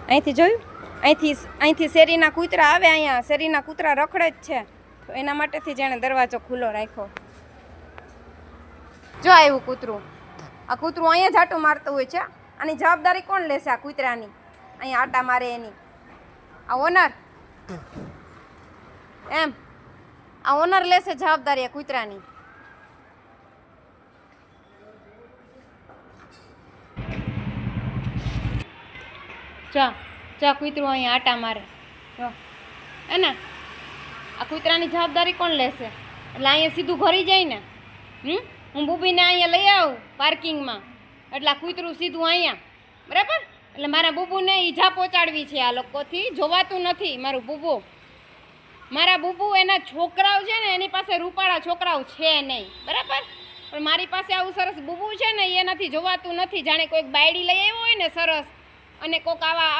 અહીંથી જોયું, અહીંથી શેરીના કૂતરા આવે, અહીંયા શેરીના કૂતરા રખડે જ છે, તો એના માટેથી જેણે દરવાજો ખુલ્લો રાખ્યો. જો આવ્યું કૂતરું. આ કૂતરું અહીંયા જ આટું મારતું હોય છે. આની જવાબદારી કોણ લેશે? આ કૂતરાની અહીંયા આટા મારે એની? આ ઓનર એમ, આ ઓનર લેશે જવાબદારી આ કૂતરાની. ચા કૂતરું અહીંયા આટા મારે જો હે ને. આ કૂતરાની જવાબદારી કોણ લેશે? એટલે અહીંયા સીધું ઘરી જાય ને. હું બુબીને અહીંયા લઈ આવું પાર્કિંગમાં, એટલે આ કૂતરું સીધું અહીંયા, બરાબર? એટલે મારા બુબુને ઈજા પહોંચાડવી છે આ લોકોથી. જોવાતું નથી મારું બુબુ. મારા બુબુ એના છોકરાઓ છે ને, એની પાસે રૂપાળા છોકરાઓ છે નહીં, બરાબર? પણ મારી પાસે આવું સરસ બુબુ છે ને, એનાથી જોવાતું નથી. જાણે કોઈક બાયડી લઈ આવ્યો હોય ને સરસ, અને કોઈક આવા